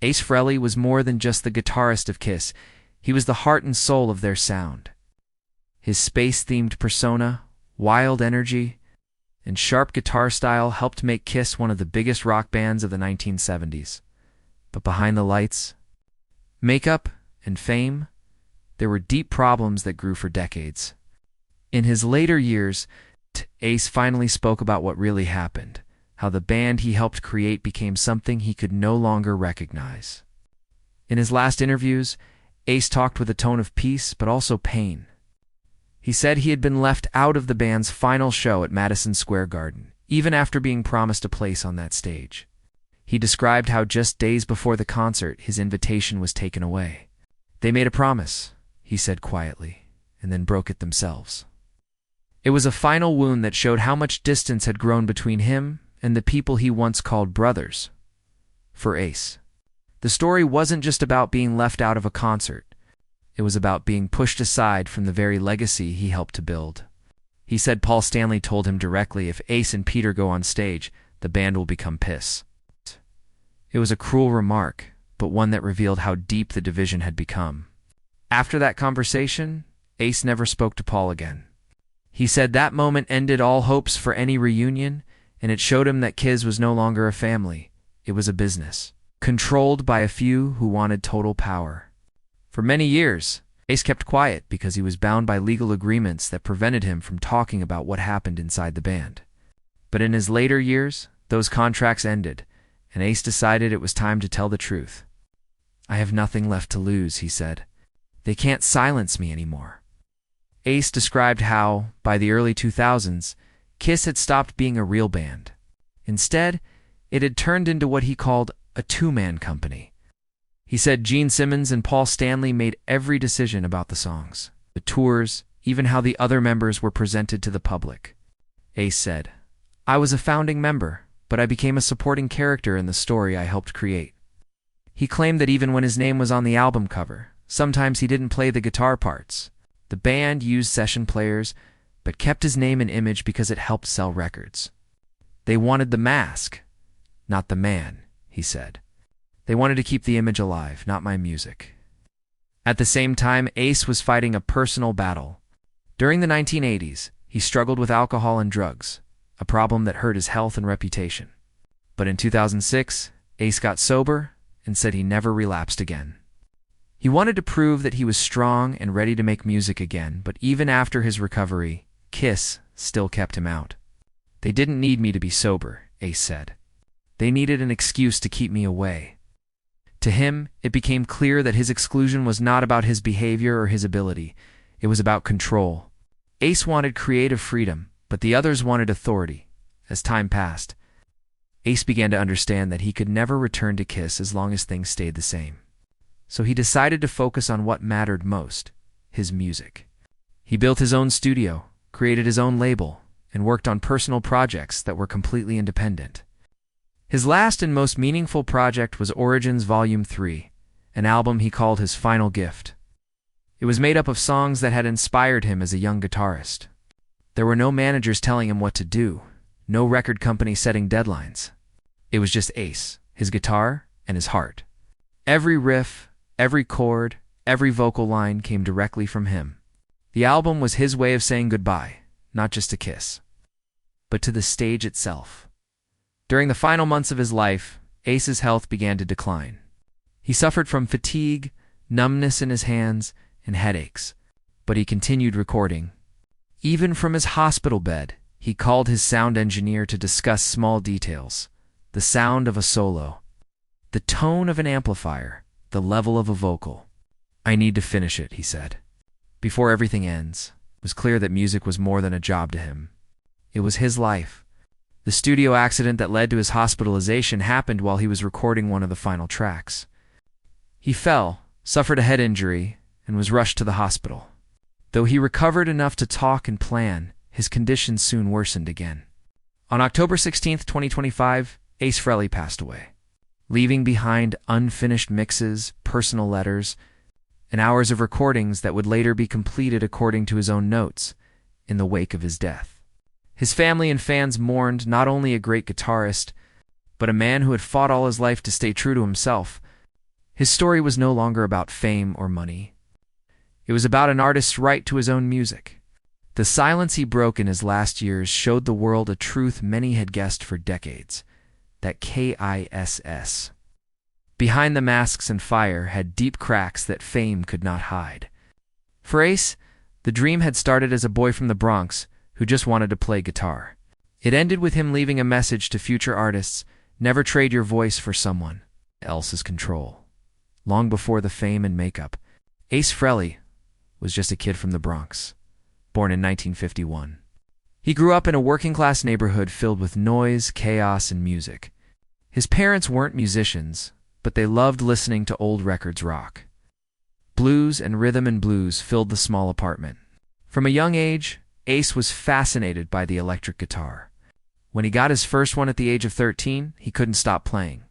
Ace Frehley was more than just the guitarist of Kiss. He was the heart and soul of their sound. His space-themed persona, wild energy, and sharp guitar style helped make Kiss one of the biggest rock bands of the 1970s. But behind the lights, makeup, and fame, there were deep problems that grew for decades. In his later years, Ace finally spoke about what really happened, how the band he helped create became something he could no longer recognize. In his last interviews, Ace talked with a tone of peace but also pain. He said he had been left out of the band's final show at Madison Square Garden, even after being promised a place on that stage. He described how just days before the concert, his invitation was taken away. "They made a promise," he said quietly, and then broke it themselves. It was a final wound that showed how much distance had grown between him and the people he once called brothers. For Ace, the story wasn't just about being left out of a concert. It was about being pushed aside from the very legacy he helped to build. He said Paul Stanley told him directly, "If Ace and Peter go on stage, the band will become piss." It was a cruel remark, but one that revealed how deep the division had become. After that conversation, Ace never spoke to Paul again. He said that moment ended all hopes for any reunion, and it showed him that Kiss was no longer a family. It was a business, controlled by a few who wanted total power. For many years, Ace kept quiet because he was bound by legal agreements that prevented him from talking about what happened inside the band. But in his later years, those contracts ended, and Ace decided it was time to tell the truth. "I have nothing left to lose," he said. "They can't silence me anymore." Ace described how, by the early 2000s, Kiss had stopped being a real band. Instead, it had turned into what he called a two-man company. He said Gene Simmons and Paul Stanley made every decision about the songs, the tours, even how the other members were presented to the public. Ace said, "I was a founding member, but I became a supporting character in the story I helped create." He claimed that even when his name was on the album cover, sometimes he didn't play the guitar parts. The band used session players, but kept his name and image because it helped sell records. "They wanted the mask, not the man," he said. "They wanted to keep the image alive, not my music." At the same time, Ace was fighting a personal battle. During the 1980s, he struggled with alcohol and drugs, a problem that hurt his health and reputation. But in 2006, Ace got sober and said he never relapsed again. He wanted to prove that he was strong and ready to make music again, but even after his recovery, Kiss still kept him out. "They didn't need me to be sober," Ace said. "They needed an excuse to keep me away." To him, it became clear that his exclusion was not about his behavior or his ability. It was about control. Ace wanted creative freedom, but the others wanted authority. As time passed, Ace began to understand that he could never return to Kiss as long as things stayed the same. So he decided to focus on what mattered most, his music. He built his own studio, created his own label, and worked on personal projects that were completely independent. His last and most meaningful project was Origins Volume 3, an album he called his final gift. It was made up of songs that had inspired him as a young guitarist. There were no managers telling him what to do, no record company setting deadlines. It was just Ace, his guitar, and his heart. Every riff, every chord, every vocal line came directly from him. The album was his way of saying goodbye, not just to Kiss, but to the stage itself. During the final months of his life, Ace's health began to decline. He suffered from fatigue, numbness in his hands, and headaches, but he continued recording. Even from his hospital bed, he called his sound engineer to discuss small details: the sound of a solo, the tone of an amplifier, the level of a vocal. "I need to finish it," he said. Before everything ends, it was clear that music was more than a job to him. It was his life. The studio accident that led to his hospitalization happened while he was recording one of the final tracks. He fell, suffered a head injury, and was rushed to the hospital. Though he recovered enough to talk and plan, his condition soon worsened again. On October 16, 2025, Ace Frehley passed away, leaving behind unfinished mixes, personal letters, and hours of recordings that would later be completed according to his own notes in the wake of his death. His family and fans mourned not only a great guitarist, but a man who had fought all his life to stay true to himself. His story was no longer about fame or money. It was about an artist's right to his own music. The silence he broke in his last years showed the world a truth many had guessed for decades, that KISS, behind the masks and fire, had deep cracks that fame could not hide. For Ace, the dream had started as a boy from the Bronx who just wanted to play guitar. It ended with him leaving a message to future artists: never trade your voice for someone else's control. Long before the fame and makeup, Ace Frehley was just a kid from the Bronx, born in 1951. He grew up in a working-class neighborhood filled with noise, chaos, and music. His parents weren't musicians, but they loved listening to old records rock. Blues and rhythm and blues filled the small apartment. From a young age, Ace was fascinated by the electric guitar. When he got his first one at the age of 13, he couldn't stop playing.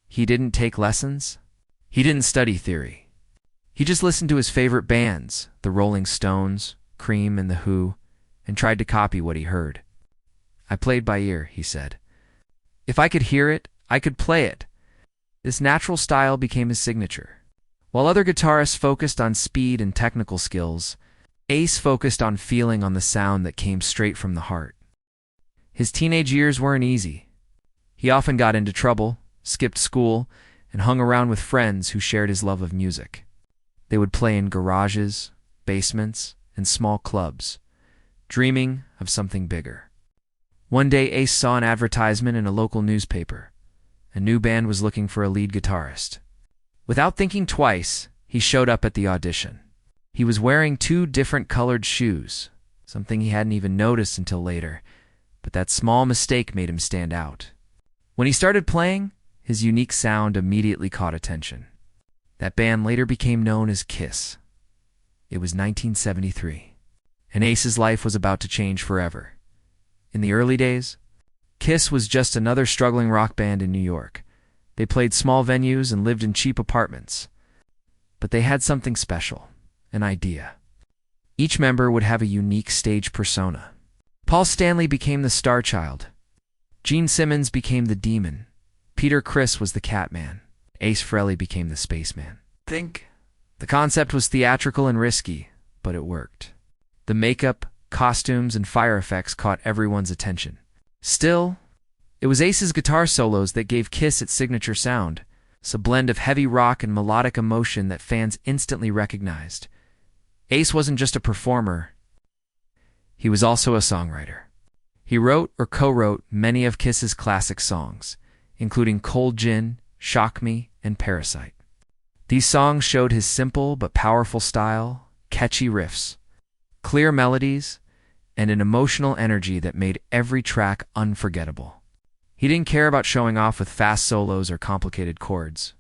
He didn't take lessons. He didn't study theory. He just listened to his favorite bands, the Rolling Stones, Cream, and The Who, and tried to copy what he heard. I played by ear, he said. If I could hear it, I could play it. This natural style became his signature. While other guitarists focused on speed and technical skills, Ace focused on feeling on the sound that came straight from the heart. His teenage years weren't easy. He often got into trouble, skipped school, and hung around with friends who shared his love of music. They would play in garages, basements, and small clubs, dreaming of something bigger. One day, Ace saw an advertisement in a local newspaper. A new band was looking for a lead guitarist. Without thinking twice, he showed up at the audition. He was wearing 2 different colored shoes, something he hadn't even noticed until later, but that small mistake made him stand out. When he started playing, his unique sound immediately caught attention. That band later became known as Kiss. It was 1973, and Ace's life was about to change forever. In the early days, Kiss was just another struggling rock band in New York. They played small venues and lived in cheap apartments. But they had something special, an idea. Each member would have a unique stage persona. Paul Stanley became the star child. Gene Simmons became the demon. Peter Criss was the Catman. Ace Frehley became the spaceman. The concept was theatrical and risky, but it worked. The makeup, costumes, and fire effects caught everyone's attention. Still, it was Ace's guitar solos that gave Kiss its signature sound. It's a blend of heavy rock and melodic emotion that fans instantly recognized. Ace wasn't just a performer. He was also a songwriter. He wrote or co-wrote many of Kiss's classic songs, including Cold Gin, Shock Me, and Parasite. These songs showed his simple but powerful style, catchy riffs, clear melodies, and an emotional energy that made every track unforgettable. He didn't care about showing off with fast solos or complicated chords.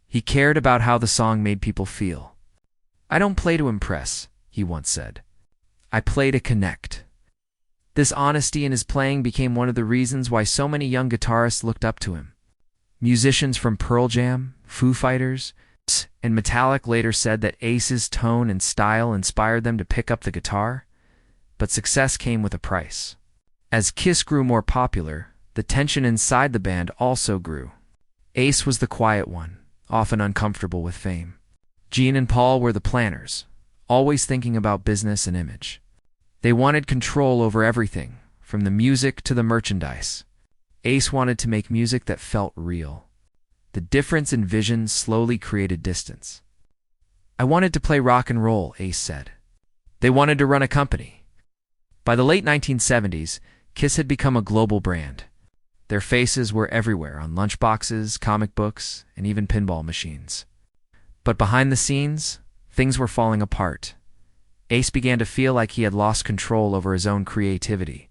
He cared about how the song made people feel. "I don't play to impress," he once said. "I play to connect." This honesty in his playing became one of the reasons why so many young guitarists looked up to him. Musicians from Pearl Jam, Foo Fighters, and Metallica later said that Ace's tone and style inspired them to pick up the guitar, but success came with a price. As Kiss grew more popular, the tension inside the band also grew. Ace was the quiet one, often uncomfortable with fame. Gene and Paul were the planners, always thinking about business and image. They wanted control over everything, from the music to the merchandise. Ace wanted to make music that felt real. The difference in vision slowly created distance. "I wanted to play rock and roll," Ace said. They wanted to run a company. By the late 1970s, Kiss had become a global brand. Their faces were everywhere, on lunchboxes, comic books, and even pinball machines. But behind the scenes, things were falling apart. Ace began to feel like he had lost control over his own creativity.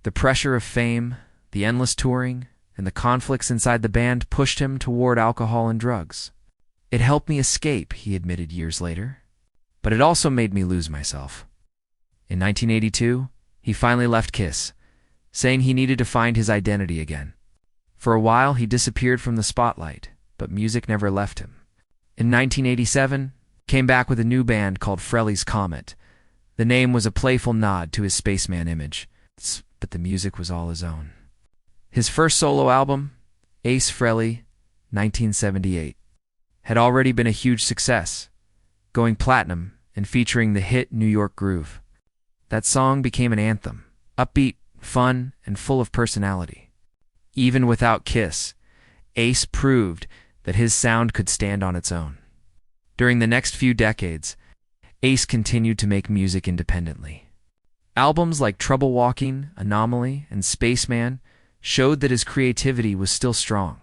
The pressure of fame, the endless touring, and the conflicts inside the band pushed him toward alcohol and drugs. "It helped me escape," he admitted years later, "but it also made me lose myself." In 1982, he finally left Kiss, saying he needed to find his identity again. For a while, he disappeared from the spotlight, but music never left him. In 1987, he came back with a new band called Frehley's Comet. The name was a playful nod to his spaceman image, but the music was all his own. His first solo album, Ace Frehley, 1978, had already been a huge success, going platinum and featuring the hit New York Groove. That song became an anthem, upbeat, fun, and full of personality. Even without Kiss, Ace proved that his sound could stand on its own. During the next few decades, Ace continued to make music independently. Albums like Trouble Walking, Anomaly, and Spaceman showed that his creativity was still strong.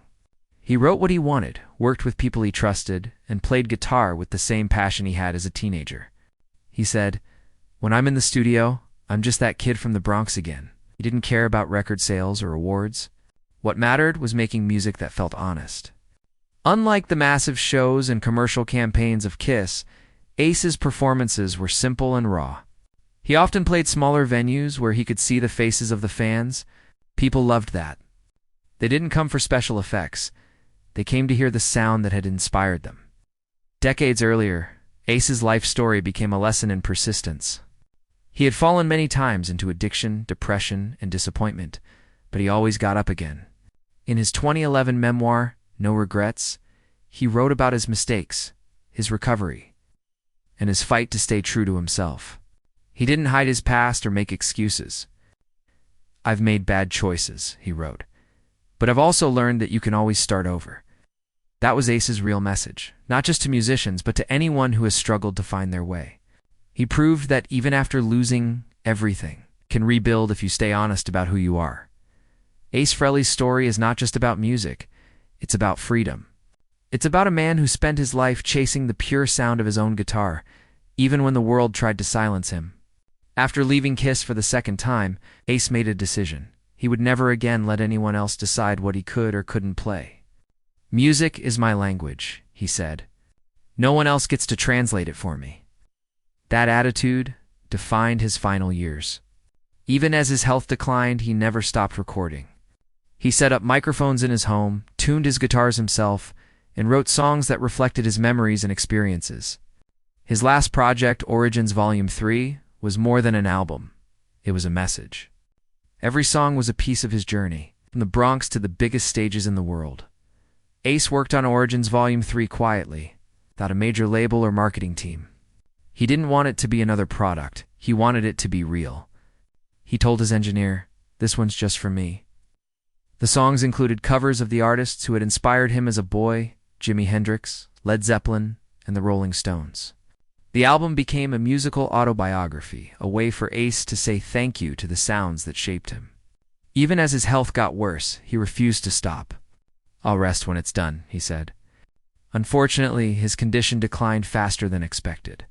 He wrote what he wanted, worked with people he trusted, and played guitar with the same passion he had as a teenager. He said, "When I'm in the studio, I'm just that kid from the Bronx again." He didn't care about record sales or awards. What mattered was making music that felt honest. Unlike the massive shows and commercial campaigns of Kiss, Ace's performances were simple and raw. He often played smaller venues where he could see the faces of the fans. People loved that. They didn't come for special effects. They came to hear the sound that had inspired them. Decades earlier, Ace's life story became a lesson in persistence. He had fallen many times into addiction, depression, and disappointment, but he always got up again. In his 2011 memoir, No Regrets, he wrote about his mistakes, his recovery, and his fight to stay true to himself. He didn't hide his past or make excuses. "I've made bad choices," he wrote, "but I've also learned that you can always start over." That was Ace's real message, not just to musicians, but to anyone who has struggled to find their way. He proved that even after losing everything, you can rebuild if you stay honest about who you are. Ace Frehley's story is not just about music, it's about freedom. It's about a man who spent his life chasing the pure sound of his own guitar, even when the world tried to silence him. After leaving Kiss for the second time, Ace made a decision. He would never again let anyone else decide what he could or couldn't play. "Music is my language," he said. "No one else gets to translate it for me." That attitude defined his final years. Even as his health declined, he never stopped recording. He set up microphones in his home, tuned his guitars himself, and wrote songs that reflected his memories and experiences. His last project, Origins Volume 3, was more than an album. It was a message. Every song was a piece of his journey, from the Bronx to the biggest stages in the world. Ace worked on Origins Volume 3 quietly, without a major label or marketing team. He didn't want it to be another product. He wanted it to be real. He told his engineer, "This one's just for me." The songs included covers of the artists who had inspired him as a boy: Jimi Hendrix, Led Zeppelin, and the Rolling Stones. The album became a musical autobiography, a way for Ace to say thank you to the sounds that shaped him. Even as his health got worse, he refused to stop. "I'll rest when it's done," he said. Unfortunately, his condition declined faster than expected.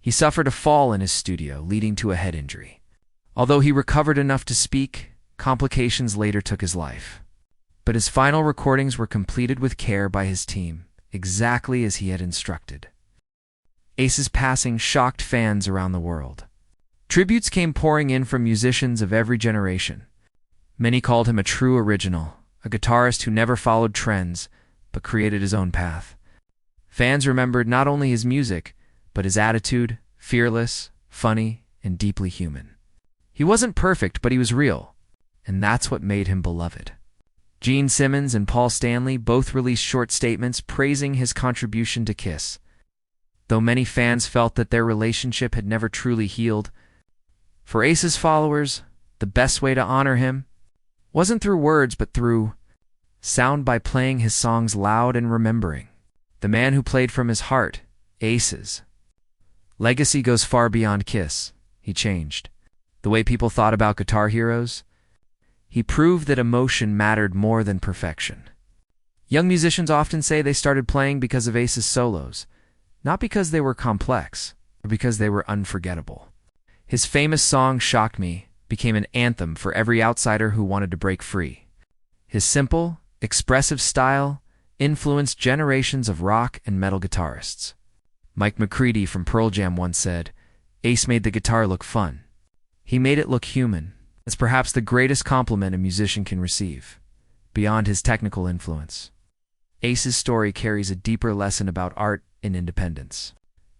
He suffered a fall in his studio, leading to a head injury. Although he recovered enough to speak, complications later took his life. But his final recordings were completed with care by his team, exactly as he had instructed. Ace's passing shocked fans around the world. Tributes came pouring in from musicians of every generation. Many called him a true original, a guitarist who never followed trends, but created his own path. Fans remembered not only his music, but his attitude, fearless, funny, and deeply human. He wasn't perfect, but he was real, and that's what made him beloved. Gene Simmons and Paul Stanley both released short statements praising his contribution to Kiss. Though many fans felt that their relationship had never truly healed, for Ace's followers, the best way to honor him wasn't through words, but through sound, by playing his songs loud and remembering the man who played from his heart, Ace's legacy goes far beyond Kiss. He changed the way people thought about guitar heroes. He proved that emotion mattered more than perfection. Young musicians often say they started playing because of Ace's solos, not because they were complex, but because they were unforgettable. His famous song, "Shock Me," became an anthem for every outsider who wanted to break free. His simple, expressive style influenced generations of rock and metal guitarists. Mike McCready from Pearl Jam once said, "Ace made the guitar look fun. He made it look human." It's perhaps the greatest compliment a musician can receive, beyond his technical influence. Ace's story carries a deeper lesson about art and independence.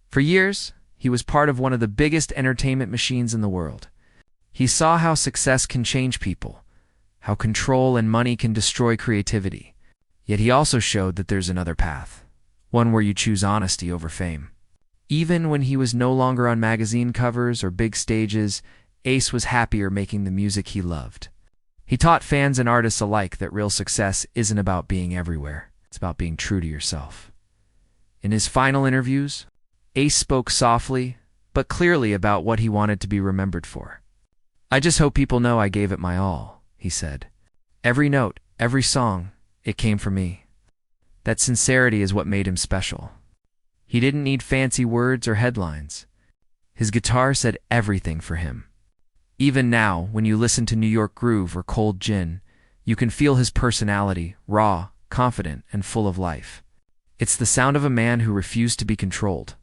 For years, he was part of one of the biggest entertainment machines in the world. He saw how success can change people, how control and money can destroy creativity. Yet he also showed that there's another path, one where you choose honesty over fame. Even when he was no longer on magazine covers or big stages, Ace was happier making the music he loved. He taught fans and artists alike that real success isn't about being everywhere. It's about being true to yourself. In his final interviews, Ace spoke softly but clearly about what he wanted to be remembered for. "I just hope people know I gave it my all," he said. "Every note, every song, it came from me." That sincerity is what made him special. He didn't need fancy words or headlines. His guitar said everything for him. Even now, when you listen to New York Groove or Cold Gin, you can feel his personality, raw, confident, and full of life. It's the sound of a man who refused to be controlled.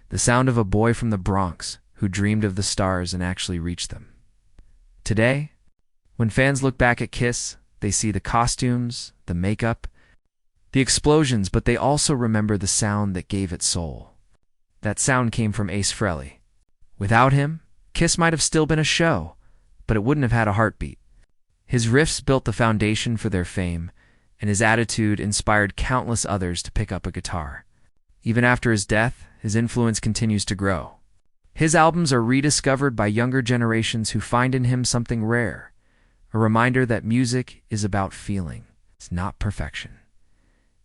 The sound of a boy from the Bronx who dreamed of the stars and actually reached them. Today, when fans look back at Kiss, they see the costumes, the makeup, the explosions, but they also remember the sound that gave it soul. That sound came from Ace Frehley. Without him, Kiss might have still been a show, but it wouldn't have had a heartbeat. His riffs built the foundation for their fame, and his attitude inspired countless others to pick up a guitar. Even after his death, his influence continues to grow. His albums are rediscovered by younger generations who find in him something rare, a reminder that music is about feeling, it's not perfection.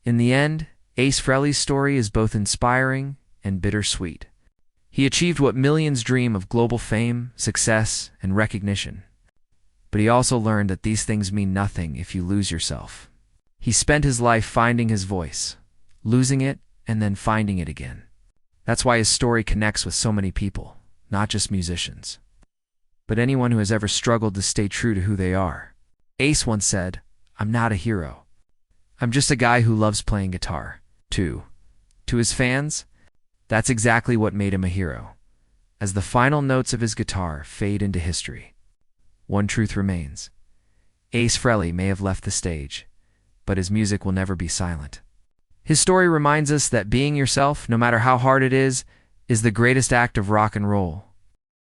In the end, Ace Frehley's story is both inspiring and bittersweet. He achieved what millions dream of: global fame, success, and recognition. But he also learned that these things mean nothing if you lose yourself. He spent his life finding his voice, losing it, and then finding it again. That's why his story connects with so many people, not just musicians, but anyone who has ever struggled to stay true to who they are. Ace once said, "I'm not a hero. I'm just a guy who loves playing guitar." To his fans, that's exactly what made him a hero. As the final notes of his guitar fade into history, one truth remains. Ace Frehley may have left the stage, but his music will never be silent. His story reminds us that being yourself, no matter how hard it is the greatest act of rock and roll.